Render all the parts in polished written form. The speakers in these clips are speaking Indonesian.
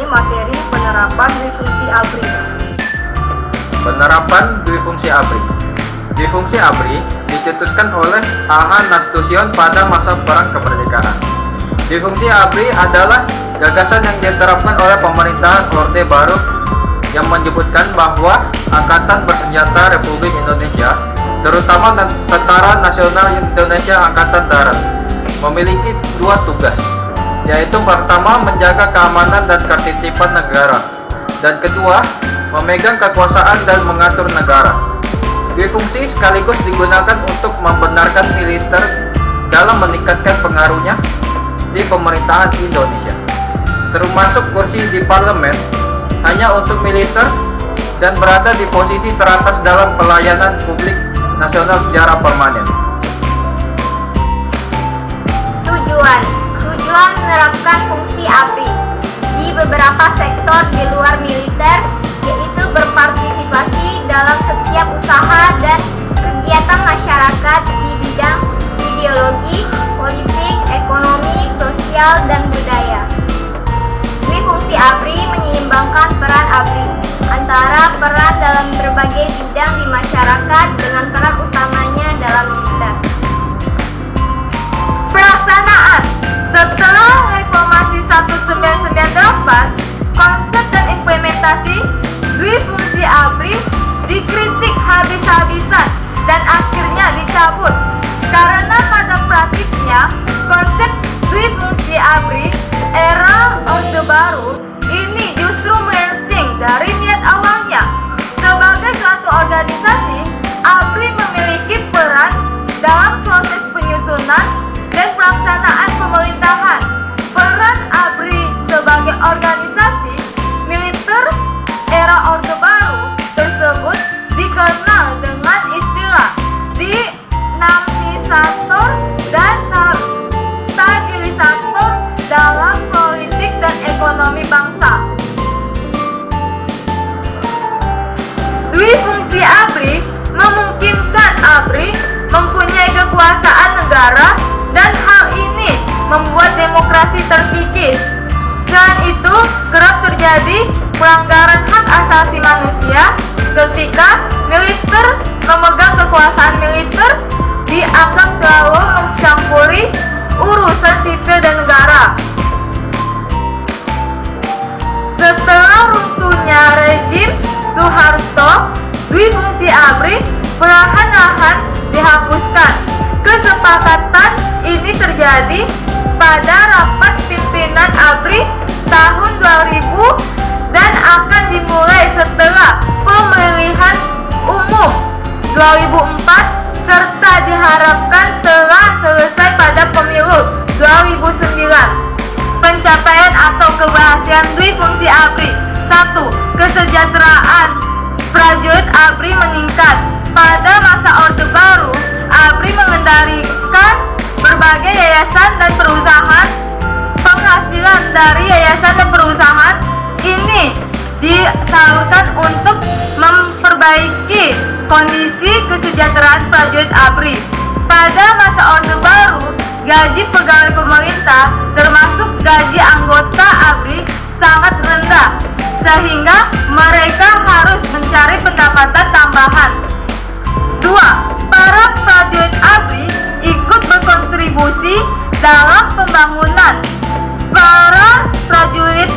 materi penerapan Dwifungsi ABRI. Penerapan Dwifungsi ABRI. Dwifungsi ABRI dicetuskan oleh A.H. Nasution pada masa Perang Kemerdekaan. Dwifungsi ABRI adalah gagasan yang diterapkan oleh pemerintahan Orde Baru yang menyebutkan bahwa Angkatan Bersenjata Republik Indonesia, terutama Tentara Nasional Indonesia Angkatan Darat, memiliki dua tugas, yaitu pertama menjaga keamanan dan ketertiban negara, dan kedua memegang kekuasaan dan mengatur negara. Dwifungsi sekaligus digunakan untuk membenarkan militer dalam meningkatkan pengaruhnya di pemerintahan Indonesia, termasuk kursi di parlemen hanya untuk militer dan berada di posisi teratas dalam pelayanan publik nasional secara permanen. Tujuan menerapkan fungsi ABRI di beberapa sektor di luar militer, yaitu berpartisipasi dalam setiap usaha dan kegiatan masyarakat di bidang ideologi, politik, ekonomi, sosial, dan budaya. Fungsi ABRI menyeimbangkan peran ABRI antara peran dalam berbagai bidang di masyarakat dengan peran utamanya dalam militer. Pelaksanaan. Setelah Reformasi 1998, konsep dan implementasi Dwifungsi ABRI dikritik habis-habisan dan akhirnya dicabut karena pada praktiknya konsep Dwifungsi ABRI era Orde Baru ini justru melenceng dari niat awalnya. Sebagai suatu organisasi, ABRI memiliki peran dalam proses penyusunan dan pelaksanaan pemerintahan. Peran ABRI sebagai organisasi militer era Orde Baru tersebut dikenal dengan istilah dinamisator dan stabilisator dalam politik dan ekonomi bangsa. Dwifungsi ABRI memungkinkan ABRI mempunyai kekuasaan negara dan hal ini membuat demokrasi terkikis. Selain itu, kerap terjadi pelanggaran hak asasi manusia ketika militer memegang kekuasaan. Militer dianggap terlalu mencampuri urusan sipil dan negara. Setelah runtuhnya rezim Soeharto, Dwifungsi ABRI perlahan-lahan dihapuskan. Kesepakatan ini terjadi pada rapat pimpinan ABRI tahun 2000 dan akan dimulai setelah pemilihan umum 2004 serta diharapkan telah selesai pada pemilu 2009. Pencapaian atau keberhasilan Dwifungsi ABRI. 1. Kesejahteraan prajurit ABRI meningkat. Pada masa Orde Baru, ABRI mengendalikan berbagai yayasan dan perusahaan. Penghasilan dari yayasan dan perusahaan ini disalurkan untuk memperbaiki kondisi kesejahteraan prajurit ABRI. Pada masa Orde Baru, gaji pegawai pemerintah termasuk gaji anggota ABRI sangat rendah, sehingga mereka harus mencari pendapatan tambahan. 2. Para prajurit ABRI ikut berkontribusi dalam pembangunan. Para prajurit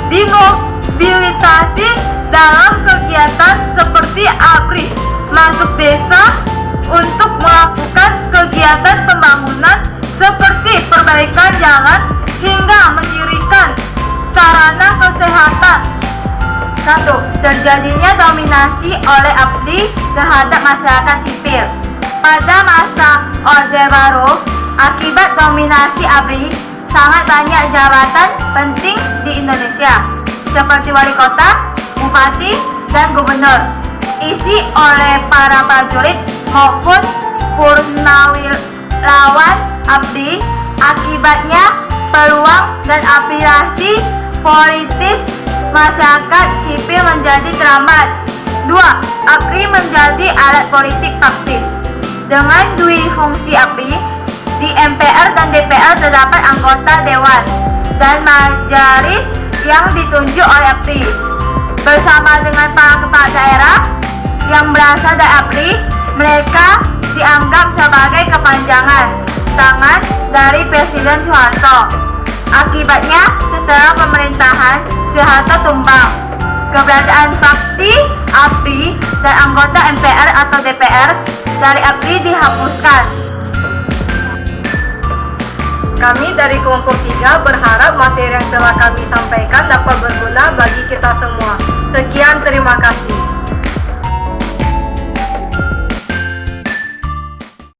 dimobilisasi dalam kegiatan seperti ABRI masuk desa untuk melakukan kegiatan pembangunan seperti perbaikan jalan hingga mendirikan sarana kesehatan. 1. Terjadinya dominasi oleh ABRI terhadap masyarakat sipil. Pada masa Orde Baru, akibat dominasi ABRI, sangat banyak jabatan penting di Indonesia, seperti wali kota, bupati, dan gubernur, isi oleh para prajurit maupun purnawirawan ABRI. Akibatnya, peluang dan aspirasi politis masyarakat sipil menjadi teramat. 2. ABRI menjadi alat politik taktis. Dengan Dwifungsi ABRI, di MPR dan DPR terdapat anggota Dewan dan Majelis yang ditunjuk oleh APRI. Bersama dengan para kepala daerah yang berasal dari APRI, mereka dianggap sebagai kepanjangan tangan dari Presiden Soeharto. Akibatnya, setelah pemerintahan Soeharto tumbang, keberadaan fraksi APRI dan anggota MPR atau DPR dari APRI dihapuskan. Kami dari kelompok 3 berharap materi yang telah kami sampaikan dapat berguna bagi kita semua. Sekian, terima kasih.